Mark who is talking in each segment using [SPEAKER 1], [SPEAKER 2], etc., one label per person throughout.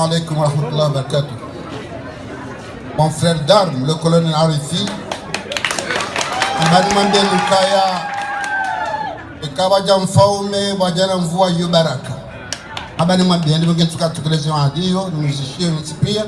[SPEAKER 1] alaikum wa rahmatullahi wa barakatuh. Mon frère d'armes, le colonel Arifi, m'a demandé Lukaya et Kabadjam Faume, Wadjanam Voua Yubaraka. Abani Mambien, nous avons tout les gens à dire, nous étions en Cypria.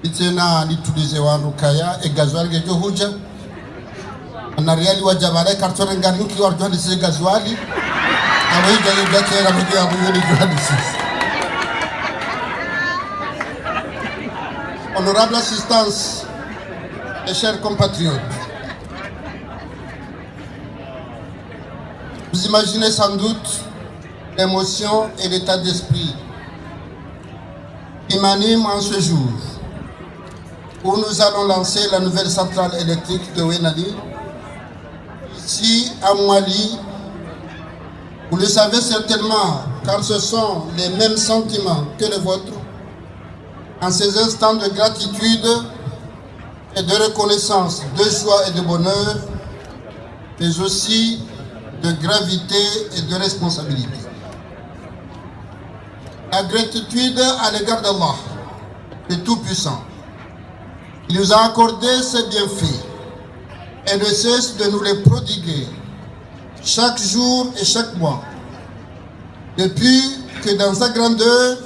[SPEAKER 1] Il a utilisé Lukaya et Gazoal Gejohuja. On a réalisé Wadjabare, carton et Garin qui ont dit Gazoali. Avec les gâteaux, avec les abouillés Honorable assistance et chers compatriotes, vous imaginez sans doute l'émotion et l'état d'esprit qui m'animent en ce jour où nous allons lancer la nouvelle centrale électrique de Ouenali, ici à Mouali. Vous le savez certainement, car ce sont les mêmes sentiments que les vôtres. En ces instants de gratitude et de reconnaissance, de joie et de bonheur, mais aussi de gravité et de responsabilité. La gratitude à l'égard d'Allah, le Tout-Puissant. Il nous a accordé ses bienfaits et ne cesse de nous les prodiguer chaque jour et chaque mois. Depuis que dans sa grandeur,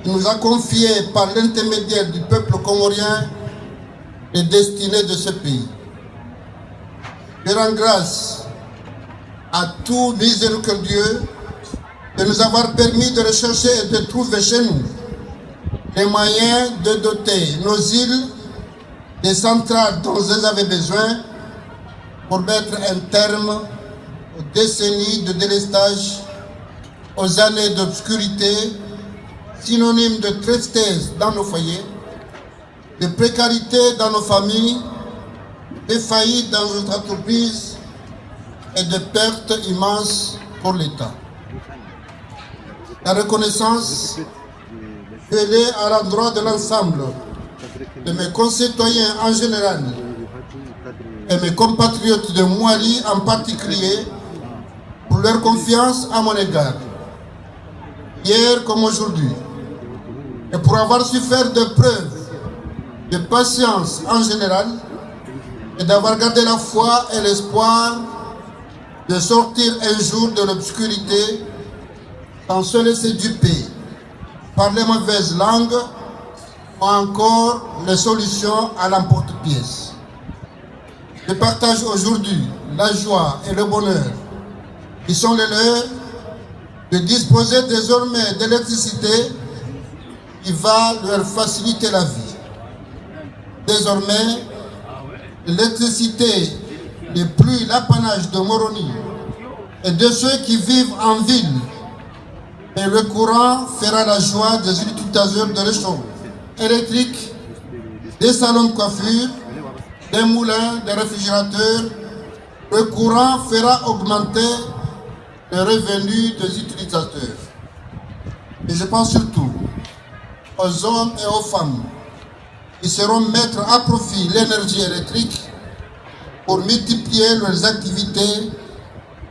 [SPEAKER 1] il nous a confié par l'intermédiaire du peuple comorien les destinées de ce pays. Je rends grâce à tout miséricordieux de nous avoir permis de rechercher et de trouver chez nous les moyens de doter nos îles des centrales dont elles avaient besoin pour mettre un terme aux décennies de délestage, aux années d'obscurité, synonyme de tristesse dans nos foyers, de précarité dans nos familles, de faillites dans notre entreprise et de pertes immenses pour l'État. La reconnaissance je l'ai à l'endroit de l'ensemble de mes concitoyens en général et mes compatriotes de Mouali en particulier pour leur confiance à mon égard, hier comme aujourd'hui, et pour avoir su faire des preuves de patience en général et d'avoir gardé la foi et l'espoir de sortir un jour de l'obscurité sans se laisser duper par les mauvaises langues ou encore les solutions à l'emporte-pièce. Je partage aujourd'hui la joie et le bonheur qui sont les leurs de disposer désormais d'électricité qui va leur faciliter la vie. Désormais, l'électricité n'est plus l'apanage de Moroni et de ceux qui vivent en ville, et le courant fera la joie des utilisateurs de réchaud électrique, des salons de coiffure, des moulins, des réfrigérateurs. Le courant fera augmenter les revenus des utilisateurs. Et je pense surtout aux hommes et aux femmes qui seront mettre à profit l'énergie électrique pour multiplier leurs activités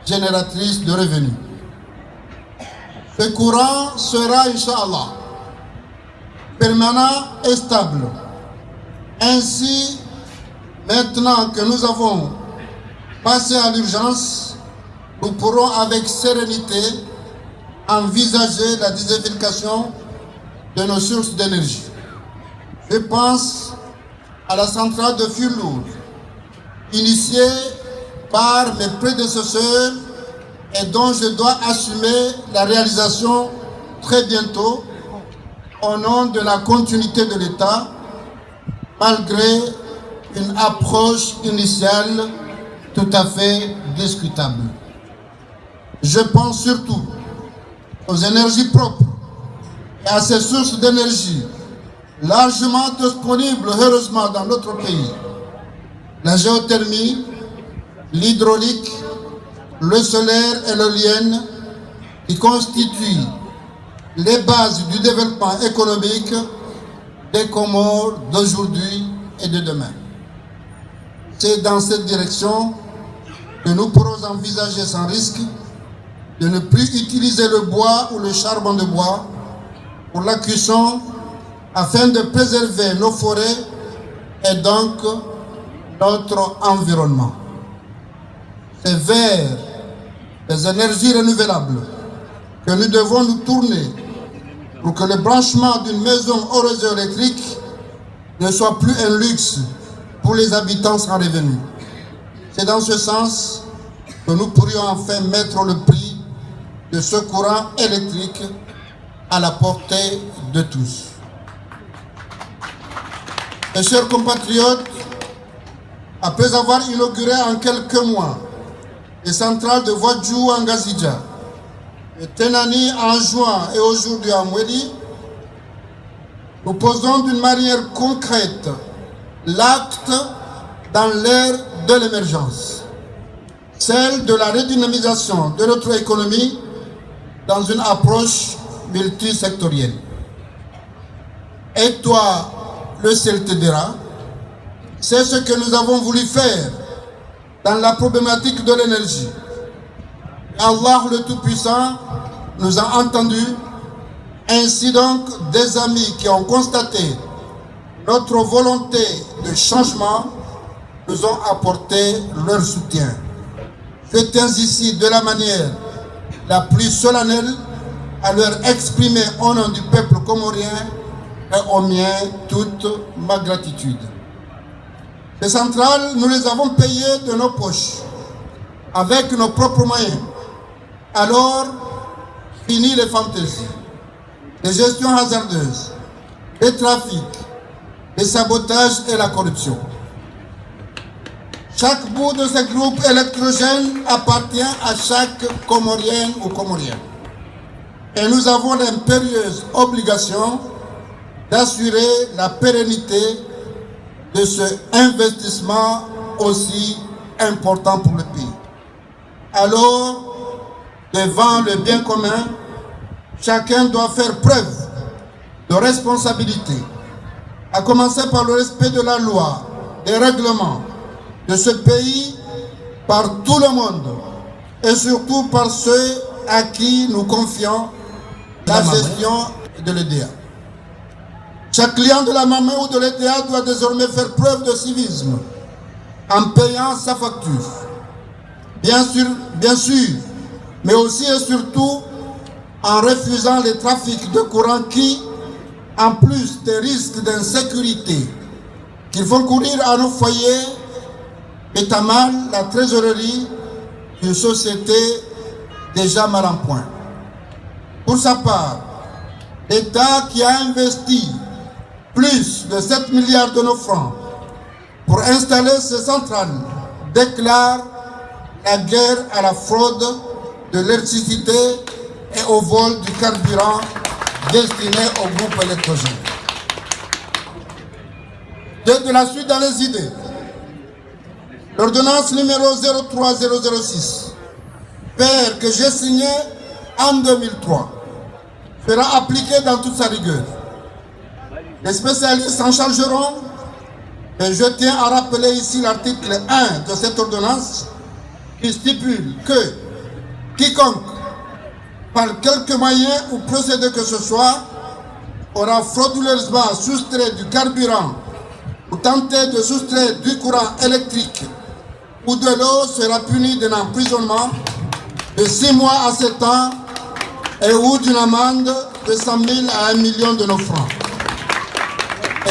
[SPEAKER 1] génératrices de revenus. Ce courant sera, Inch'Allah, permanent et stable. Ainsi, maintenant que nous avons passé à l'urgence, nous pourrons avec sérénité envisager la diversification de nos sources d'énergie. Je pense à la centrale de fûts lourds, initiée par mes prédécesseurs et dont je dois assumer la réalisation très bientôt au nom de la continuité de l'État, malgré une approche initiale tout à fait discutable. Je pense surtout aux énergies propres et à ces sources d'énergie largement disponibles heureusement dans notre pays. La géothermie, l'hydraulique, le solaire et l'éolienne qui constituent les bases du développement économique des Comores d'aujourd'hui et de demain. C'est dans cette direction que nous pourrons envisager sans risque de ne plus utiliser le bois ou le charbon de bois pour la cuisson afin de préserver nos forêts et donc notre environnement. C'est vers les énergies renouvelables que nous devons nous tourner pour que le branchement d'une maison au réseau électrique ne soit plus un luxe pour les habitants sans revenu. C'est dans ce sens que nous pourrions enfin mettre le prix de ce courant électrique à la portée de tous. Mes chers compatriotes, après avoir inauguré en quelques mois les centrales de Wadjou en Gazidja, de Tenani en juin et aujourd'hui à Mweli, nous posons d'une manière concrète l'acte dans l'ère de l'émergence, celle de la redynamisation de notre économie dans une approche multisectorielle. Et toi, le CELTEDERA, c'est ce que nous avons voulu faire dans la problématique de l'énergie. Allah le Tout-Puissant nous a entendus. Ainsi donc, des amis qui ont constaté notre volonté de changement nous ont apporté leur soutien. Je tiens ici de la manière la plus solennelle à leur exprimer au nom du peuple comorien et au mien toute ma gratitude. Ces centrales, nous les avons payées de nos poches, avec nos propres moyens. Alors, fini les fantaisies, les gestions hasardeuses, les trafics, les sabotages et la corruption. Chaque bout de ces groupes électrogènes appartient à chaque Comorien ou Comorien. Et nous avons l'impérieuse obligation d'assurer la pérennité de ce investissement aussi important pour le pays. Alors, devant le bien commun, chacun doit faire preuve de responsabilité, à commencer par le respect de la loi, des règlements de ce pays par tout le monde et surtout par ceux à qui nous confions la gestion de l'EDA. Chaque client de la MAME ou de l'EDA doit désormais faire preuve de civisme en payant sa facture. Bien sûr, mais aussi et surtout en refusant les trafics de courant qui, en plus des risques d'insécurité qu'ils font courir à nos foyers, met à mal la trésorerie d'une société déjà mal en point. Pour sa part, l'État qui a investi plus de 7 milliards de nos francs pour installer ces centrales déclare la guerre à la fraude de l'électricité et au vol du carburant destiné au groupe électrogène. De la suite dans les idées, l'ordonnance numéro 03006, PR que j'ai signée en 2003, sera appliquée dans toute sa rigueur. Les spécialistes s'en chargeront, et je tiens à rappeler ici l'article 1 de cette ordonnance qui stipule que quiconque, par quelque moyen ou procédé que ce soit, aura frauduleusement soustrait du carburant ou tenté de soustraire du courant électrique ou de l'eau sera puni d'un emprisonnement de 6 mois à 7 ans et ou d'une amende de 100 000 à 1 million de nos francs.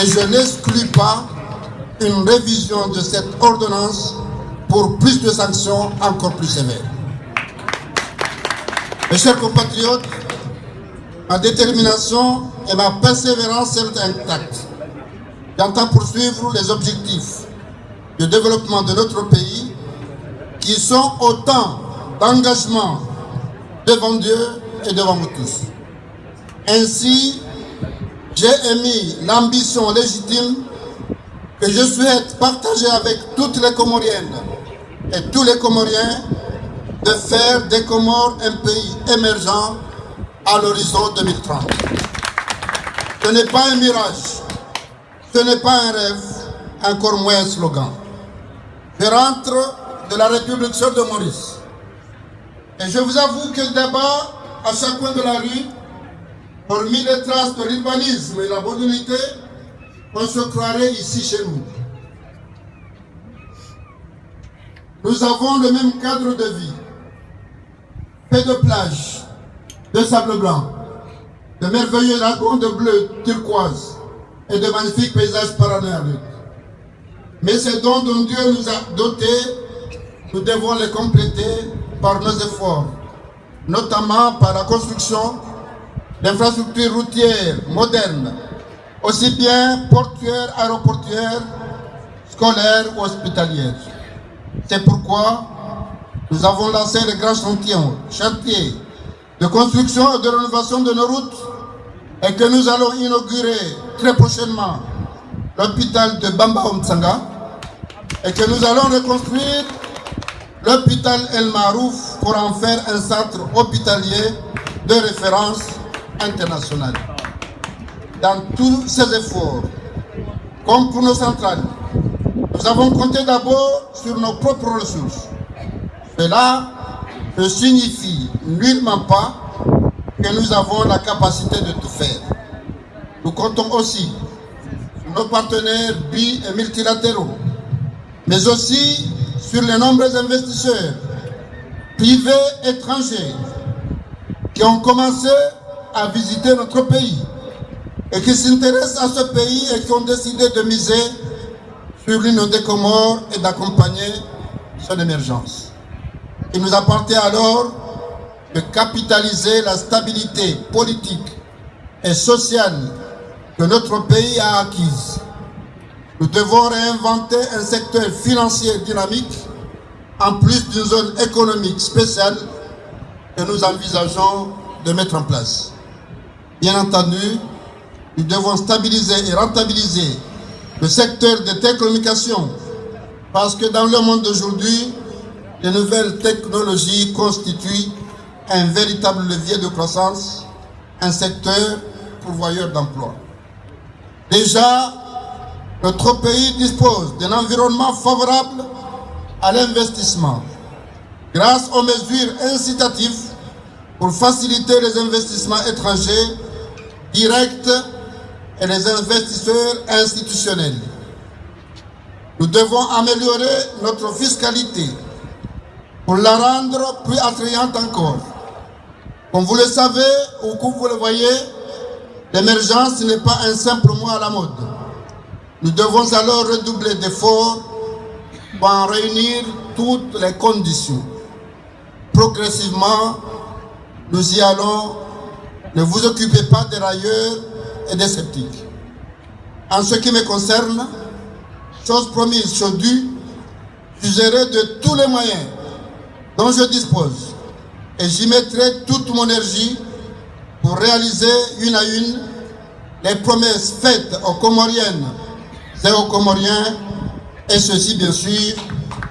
[SPEAKER 1] Et je n'exclus pas une révision de cette ordonnance pour plus de sanctions encore plus sévères. Mes chers compatriotes, ma détermination et ma persévérance sont intactes. J'entends poursuivre les objectifs de développement de notre pays qui sont autant d'engagements devant Dieu et devant vous tous. Ainsi, j'ai émis l'ambition légitime que je souhaite partager avec toutes les Comoriennes et tous les Comoriens de faire des Comores un pays émergent à l'horizon 2030. Ce n'est pas un mirage, ce n'est pas un rêve, encore moins un slogan. Je rentre de la République sœur de Maurice et je vous avoue que le débat à chaque coin de la rue Hormis les traces de l'urbanisme et la modernité, on se croirait ici chez nous. Nous avons le même cadre de vie, fait de plages, de sable blanc, de merveilleux lagons de bleu turquoise et de magnifiques paysages panoramiques. Mais ces dons dont Dieu nous a dotés, nous devons les compléter par nos efforts, notamment par la construction d'infrastructures routières modernes, aussi bien portuaires, aéroportuaires, scolaires ou hospitalières. C'est pourquoi nous avons lancé le grand chantier de construction et de rénovation de nos routes et que nous allons inaugurer très prochainement l'hôpital de Bamba Omtsanga et que nous allons reconstruire l'hôpital El Marouf pour en faire un centre hospitalier de référence internationale. Dans tous ces efforts, comme pour nos centrales, nous avons compté d'abord sur nos propres ressources. Cela ne signifie nullement pas que nous avons la capacité de tout faire. Nous comptons aussi sur nos partenaires bi- et multilatéraux, mais aussi sur les nombreux investisseurs privés étrangers qui ont commencé à visiter notre pays et qui s'intéressent à ce pays et qui ont décidé de miser sur l'Union des Comores et d'accompagner son émergence. Il nous appartient alors de capitaliser la stabilité politique et sociale que notre pays a acquise. Nous devons réinventer un secteur financier dynamique en plus d'une zone économique spéciale que nous envisageons de mettre en place. Bien entendu, nous devons stabiliser et rentabiliser le secteur des télécommunications parce que dans le monde d'aujourd'hui, les nouvelles technologies constituent un véritable levier de croissance, un secteur pourvoyeur d'emplois. Déjà, notre pays dispose d'un environnement favorable à l'investissement grâce aux mesures incitatives pour faciliter les investissements étrangers directs et les investisseurs institutionnels. Nous devons améliorer notre fiscalité pour la rendre plus attrayante encore. Comme vous le savez ou comme vous le voyez, l'émergence n'est pas un simple mot à la mode. Nous devons alors redoubler d'efforts pour en réunir toutes les conditions. Progressivement, nous y allons. Ne vous occupez pas des railleurs et des sceptiques. En ce qui me concerne, chose promise, chose due, j'userai de tous les moyens dont je dispose et j'y mettrai toute mon énergie pour réaliser une à une les promesses faites aux Comoriennes et aux Comoriens, et ceci bien sûr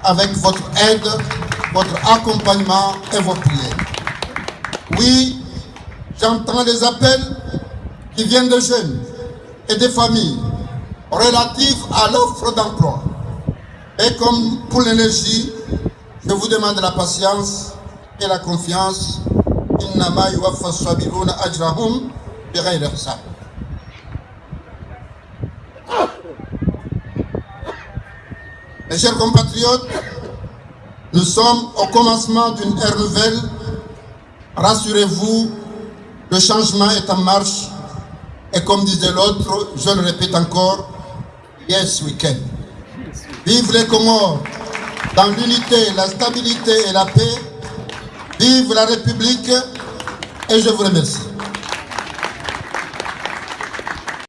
[SPEAKER 1] avec votre aide, votre accompagnement et vos prières. Oui, j'entends les appels qui viennent de jeunes et des familles relatifs à l'offre d'emploi. Et comme pour l'énergie, je vous demande la patience et la confiance. Innama yuwaffa as-sabiruna ajrahum bighayri hisab. Mes chers compatriotes, nous sommes au commencement d'une ère nouvelle. Rassurez-vous, le changement est en marche. Et comme disait l'autre, je le répète encore, yes we can. Vive les Comores dans l'unité, la stabilité et la paix. Vive la République et je vous remercie.